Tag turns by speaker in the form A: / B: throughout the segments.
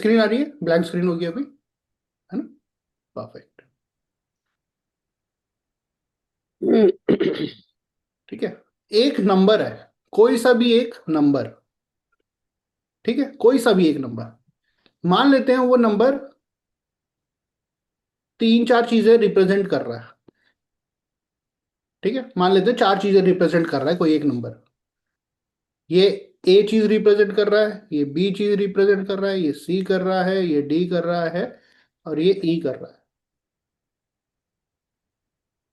A: Screen आ रही है? Blank screen होगी अभी, है ना? परफेक्ट। ठीक है, एक नंबर है, कोई सा भी एक नंबर, ठीक है, कोई सा भी एक नंबर, मान लेते हैं वो नंबर तीन चार चीजें रिप्रेजेंट कर रहा है। ठीक है, मान लेते हैं चार चीजें रिप्रेजेंट कर रहा है कोई एक नंबर। ये ए चीज रिप्रेजेंट कर रहा है, ये बी चीज रिप्रेजेंट कर रहा है, ये सी कर रहा है, ये डी कर रहा है, और ये ई कर रहा है।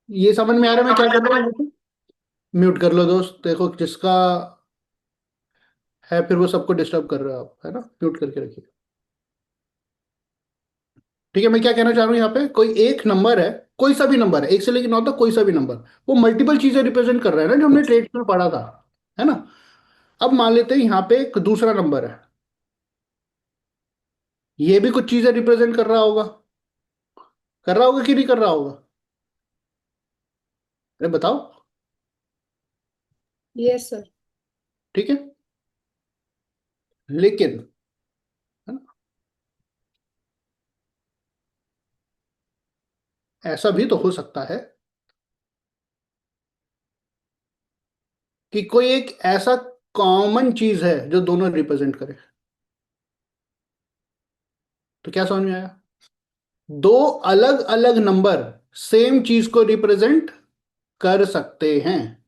A: ये समझ में आ रहा है मैं क्या कर रहा हूँ? म्यूट कर लो दोस्त, देखो जिसका है फिर वो सबको डिस्टर्ब कर रहे हो आप, है ना? म्यूट करके रखिए। ठीक है, मैं क्या कहना चाह रहा हूँ, यहाँ पे कोई एक नंबर है, कोई सा भी नंबर है, एक से लेकर नौ तक कोई सा भी नंबर, वो मल्टीपल चीजें रिप्रेजेंट कर रहा है ना, जो हमने ट्रेड्स में पढ़ा था, है ना? अब मान लेते हैं यहाँ पे एक दूसरा नंबर है, ये भी कुछ चीजें रिप्रेजेंट कर रहा होगा, कर रहा होगा कि नहीं कर रहा होगा? अरे बताओ।
B: Yes sir.
A: ठीक है, लेकिन, है ना, ऐसा भी तो हो सकता है कि कोई एक ऐसा कॉमन चीज है जो दोनों रिप्रेजेंट करे। तो क्या समझ में आया? दो अलग अलग नंबर सेम चीज को रिप्रेजेंट कर सकते हैं,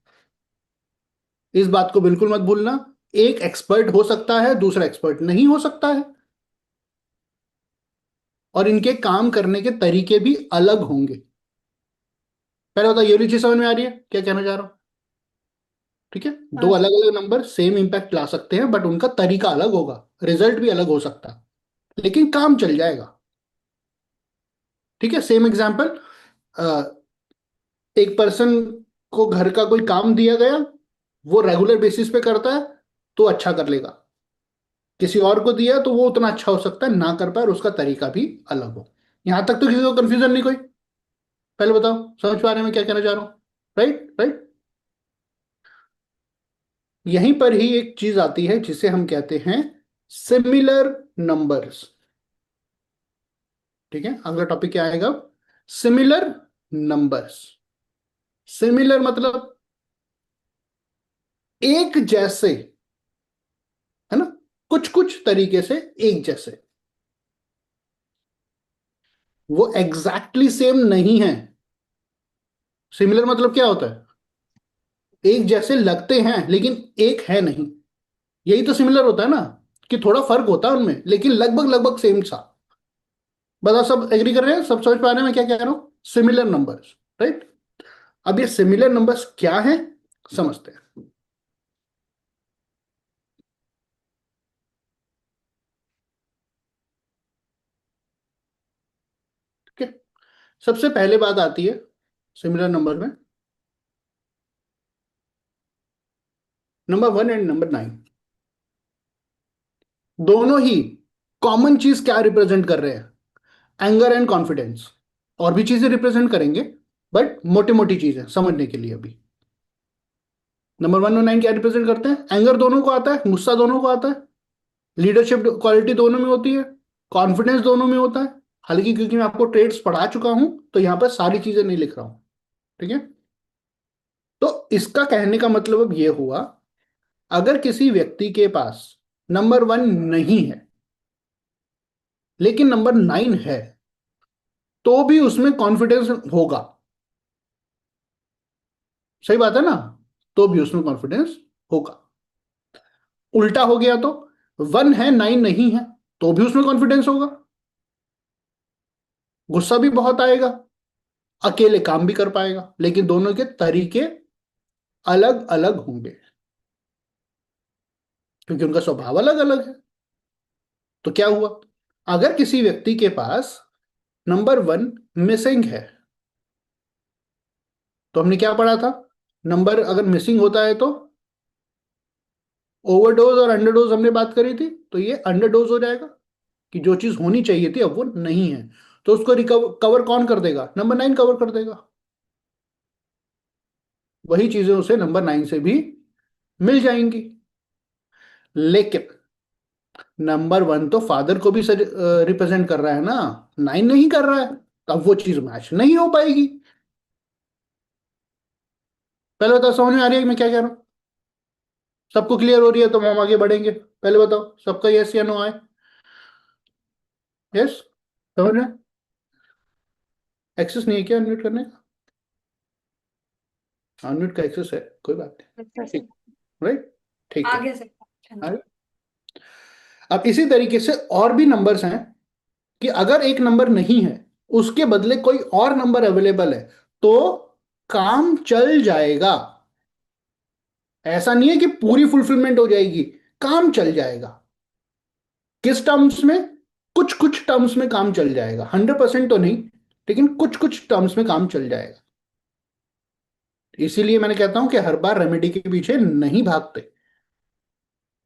A: इस बात को बिल्कुल मत भूलना। एक एक्सपर्ट हो सकता है, दूसरा एक्सपर्ट नहीं हो सकता है, और इनके काम करने के तरीके भी अलग होंगे। पहले बताओ, ये वाली चीज समझ में आ रही है क्या कहना चाह रहा हूं? ठीक है, दो
B: हाँ
A: अलग अलग नंबर सेम इंपैक्ट ला सकते हैं, बट उनका तरीका अलग होगा, रिजल्ट भी अलग हो सकता है, लेकिन काम चल जाएगा। ठीक है, सेम एग्जांपल, एक पर्सन को घर का कोई काम दिया गया, वो रेगुलर बेसिस पे करता है तो अच्छा कर लेगा, किसी और को दिया तो वो उतना अच्छा हो सकता है ना कर पाए और उसका तरीका भी अलग हो। यहां तक तो किसी को कंफ्यूजन नहीं कोई? पहले बताओ, समझ पा रहे हैं मैं क्या कहना चाह रहा हूं? Right right. यहीं पर ही एक चीज आती है जिसे हम कहते हैं सिमिलर नंबर्स। ठीक है, अगला टॉपिक क्या आएगा? Similar numbers. सिमिलर मतलब एक जैसे, है ना, कुछ कुछ तरीके से एक जैसे, वो एग्जैक्टली सेम नहीं है। सिमिलर मतलब क्या होता है? एक जैसे लगते हैं लेकिन एक है नहीं, यही तो सिमिलर होता है ना, कि थोड़ा फर्क होता है उनमें लेकिन लगभग लगभग सेम सा। बताओ, सब एग्री कर रहे हैं? सब समझ पा रहे हैं मैं क्या कह रहा हूं? Similar numbers, right? अब ये सिमिलर नंबर्स क्या है, समझते हैं। ठीक है, सबसे पहले बात आती है सिमिलर नंबर में, नंबर 1 एंड नंबर 9 दोनों ही कॉमन चीज क्या रिप्रेजेंट कर रहे हैं? Anger and confidence. और भी चीजें रिप्रेजेंट करेंगे, बट मोटी मोटी चीजें समझने के लिए अभी। नंबर 1 और 9 क्या रिप्रेजेंट करते हैं? एंगर दोनों को आता है, गुस्सा दोनों को आता है, लीडरशिप क्वालिटी दोनों में होती है, कॉन्फिडेंस दोनों में होता है। हालांकि क्योंकि मैं आपको ट्रेड्स पढ़ा चुका हूं तो यहां पर सारी चीजें नहीं लिख रहा हूं। ठीक है, तो इसका कहने का मतलब अब ये हुआ, अगर किसी व्यक्ति के पास नंबर 1 नहीं है लेकिन नंबर 9 है, तो भी उसमें कॉन्फिडेंस होगा। सही बात है ना? तो भी उसमें कॉन्फिडेंस होगा। उल्टा हो गया तो 1 है 9 नहीं है, तो भी उसमें कॉन्फिडेंस होगा, गुस्सा भी बहुत आएगा, अकेले काम भी कर पाएगा, लेकिन दोनों के तरीके अलग अलग होंगे क्योंकि उनका स्वभाव अलग अलग है। तो क्या हुआ, अगर किसी व्यक्ति के पास नंबर 1 मिसिंग है, तो हमने क्या पढ़ा था? नंबर अगर मिसिंग होता है तो ओवरडोज और अंडरडोज हमने बात करी थी, तो ये अंडरडोज हो जाएगा कि जो चीज होनी चाहिए थी अब वो नहीं है, तो उसको रिकवर कवर कौन कर देगा? नंबर 9 कवर कर देगा। वही चीजें उसे नंबर 9 से भी मिल जाएंगी। लेकिन नंबर वन तो फादर को भी रिप्रेजेंट कर रहा है ना, 9 नहीं कर रहा है, तब वो चीज मैच नहीं हो पाएगी। पहले बताओ समझ में आ रही है कि मैं क्या कह रहा हूँ? सबको क्लियर हो रही है तो हम आगे बढ़ेंगे। पहले बताओ सबका यस या नो आए। यस, समझ में? एक्सेस नहीं है क्या अनम्यूट करने का? अनम्यूट का एक्सेस है, कोई बात नहीं, ठीक, राइट, ठीक है।
B: आगे से
A: आगे। अब इसी तरीके से और भी नंबर्स हैं कि अगर एक नंबर नहीं है, उसके बदले कोई और नंबर अवेलेबल है, तो काम चल जाएगा। ऐसा नहीं है कि पूरी फुलफिलमेंट हो जाएगी, काम चल जाएगा। किस टर्म्स में? कुछ कुछ टर्म्स में काम चल जाएगा, 100% तो नहीं, लेकिन कुछ कुछ टर्म्स में काम चल जाएगा। इसीलिए मैंने कहता हूं कि हर बार रेमेडी के पीछे नहीं भागते।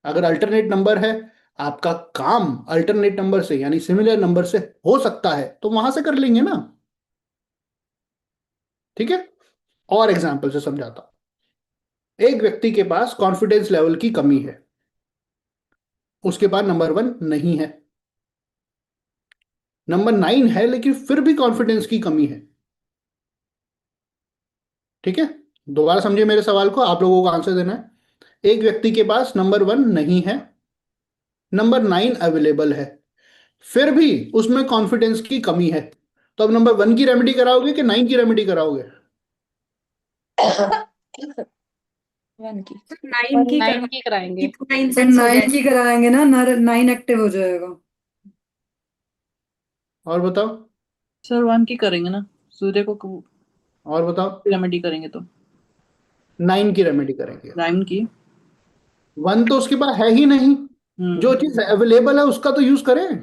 A: अगर अल्टरनेट नंबर है, आपका काम अल्टरनेट नंबर से यानी सिमिलर नंबर से हो सकता है, तो वहां से कर लेंगे ना। ठीक है, और एग्जाम्पल से समझाता हूं। एक व्यक्ति के पास कॉन्फिडेंस लेवल की कमी है, उसके पास नंबर वन नहीं है। नंबर 9 है लेकिन फिर भी कॉन्फिडेंस की कमी है। ठीक है, दोबारा समझिए मेरे सवाल को, आप लोगों को आंसर देना है। एक व्यक्ति के पास नंबर वन नहीं है, नंबर 9 अवेलेबल है, फिर भी उसमें कॉन्फिडेंस की कमी है। तो अब नंबर वन की रेमेडी कराओगे कि 9 की रेमेडी कराओगे?
C: वन की।
B: नाइन की
C: 9 की कराएंगे।
B: नाइन
D: सर
B: सेंस हो
D: 9 की
B: जाएगा।
D: कराएंगे ना, 9 एक्टिव हो जाएगा।
A: और बताओ,
C: सर 1 की करेंगे ना, सूर्य को
A: और बताओ।
C: रेमेडी करेंगे तो
A: 9 की रेमेडी करेंगे।
C: 9 की।
A: वन तो उसके पास है ही नहीं, जो चीज अवेलेबल है उसका तो यूज करें।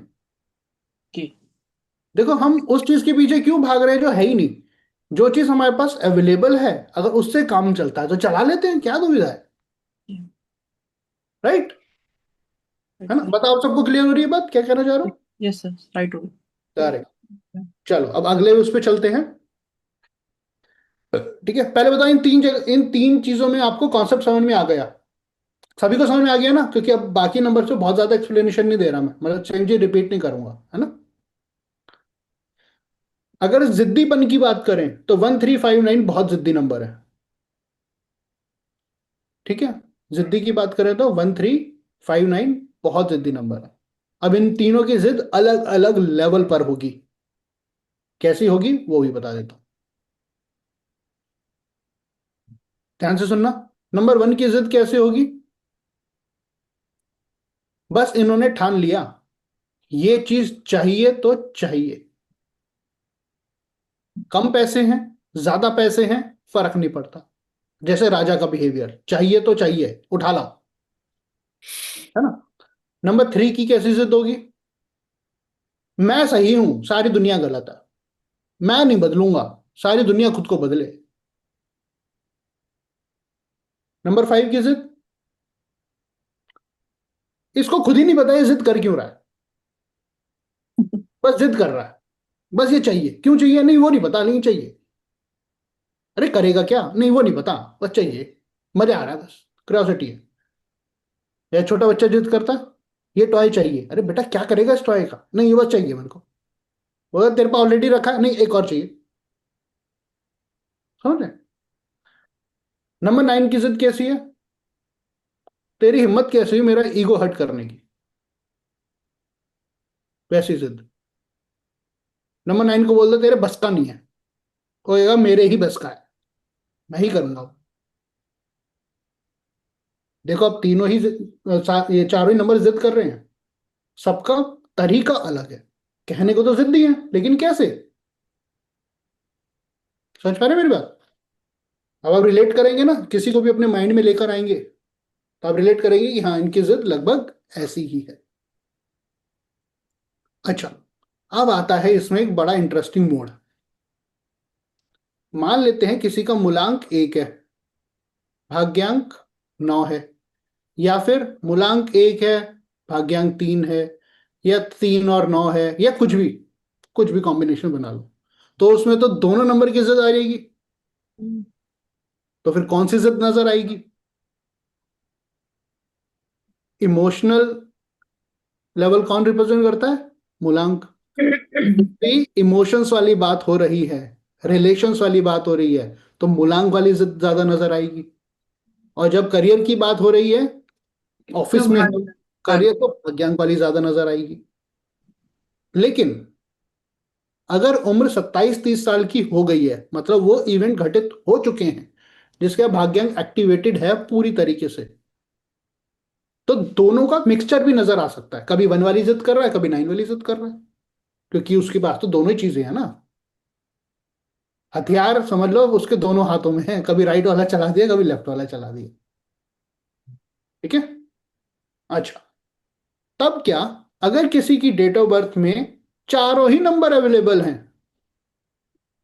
C: की।
A: देखो हम उस चीज के पीछे क्यों भाग रहे हैं जो है ही नहीं। जो चीज हमारे पास अवेलेबल है, अगर उससे काम चलता है तो चला लेते हैं, क्या दुविधा है? राइट, है ना? बताओ आप सबको क्लियर हो रही है बात, क्या कहना चाह रहा हूँ?
C: यस सर, राइट हो।
A: करेक्ट। चलो अब अगले उस पर चलते हैं। ठीक है, पहले बताओ इन तीन चीजों में आपको कॉन्सेप्ट समझ में आ गया? सभी को समझ में आ गया ना? क्योंकि अब बाकी नंबर से बहुत ज्यादा एक्सप्लेनेशन नहीं दे रहा मैं, मतलब सेम चीज रिपीट नहीं करूंगा, है ना? अगर जिद्दीपन की बात करें तो 1359 बहुत जिद्दी नंबर है। ठीक है, जिद्दी की बात करें तो 1359 बहुत जिद्दी नंबर है। अब इन तीनों की जिद अलग अलग लेवल पर होगी, कैसी होगी वो भी बता देता हूं, ध्यान से सुनना। नंबर वन की जिद कैसे होगी? बस इन्होंने ठान लिया ये चीज चाहिए तो चाहिए, कम पैसे हैं ज्यादा पैसे हैं फर्क नहीं पड़ता। जैसे राजा का बिहेवियर, चाहिए तो चाहिए, उठा लाओ, है ना? नंबर थ्री की कैसी जिद होगी? मैं सही हूं सारी दुनिया गलत है, मैं नहीं बदलूंगा, सारी दुनिया खुद को बदले। नंबर फाइव की जिद, इसको खुद ही नहीं पता ये जिद कर क्यों रहा है, बस जिद कर रहा है, बस ये चाहिए, क्यों चाहिए नहीं वो नहीं पता, नहीं चाहिए। अरे करेगा क्या, नहीं वो नहीं पता, बस चाहिए, मजा आ रहा है, बस क्यूरियोसिटी है। या छोटा बच्चा जिद करता, ये टॉय चाहिए, अरे बेटा क्या करेगा इस टॉय का, नहीं ये बस चाहिए मेरे को। वो तेरे पास ऑलरेडी रखा है, नहीं एक और चाहिए। समझ रहे? नंबर 9 की जिद कैसी है? तेरी हिम्मत कैसी हुई मेरा ईगो हर्ट करने की, वैसी जिद। नंबर 9 को बोल दो तेरे बस का नहीं है, कहेगा मेरे ही बस का है, मैं ही करूंगा। देखो अब तीनों ही ये चारों ही नंबर जिद कर रहे हैं, सबका तरीका अलग है, कहने को तो जिद ही है लेकिन कैसे? समझ पा रहे हैं मेरी बात? अब आप रिलेट करेंगे ना, किसी को भी अपने माइंड में लेकर आएंगे तो आप रिलेट करेंगे कि हाँ इनकी जिद लगभग ऐसी ही है। अच्छा, अब आता है इसमें एक बड़ा इंटरेस्टिंग मोड। मान लेते हैं किसी का मूलांक 1 है, भाग्यांक 9 है, या फिर मूलांक 1 है, भाग्यांक 3 है, या 3 और 9 है, या कुछ भी कॉम्बिनेशन बना लो, तो उसमें तो दोनों नंबर की जिद आ जाएगी। तो फिर कौन सी जिद नजर आएगी? इमोशनल लेवल कौन रिप्रेजेंट करता है? मूलांक। इमोशंस वाली बात हो रही है, रिलेशंस वाली बात हो रही है, तो मूलांक वाली ज्यादा नजर आएगी। और जब करियर की बात हो रही है,
D: तो
A: ऑफिस में
D: भाग
A: हो करियर, तो भाग्यांक वाली ज्यादा नजर आएगी। लेकिन अगर उम्र 27-30 साल की हो गई है, मतलब वो इवेंट घटित हो चुके हैं जिसका भाग्यांक एक्टिवेटेड है पूरी तरीके से, तो दोनों का मिक्सचर भी नजर आ सकता है। कभी 1 वाली जिद कर रहा है, कभी 9 वाली जिद कर रहा है, क्योंकि उसके पास तो दोनों ही चीजें हैं ना। हथियार समझ लो उसके दोनों हाथों में है, कभी राइट वाला चला दिया, कभी लेफ्ट वाला चला दिया। ठीक है। अच्छा, तब क्या, अगर किसी की डेट ऑफ बर्थ में चारों ही नंबर अवेलेबल हैं,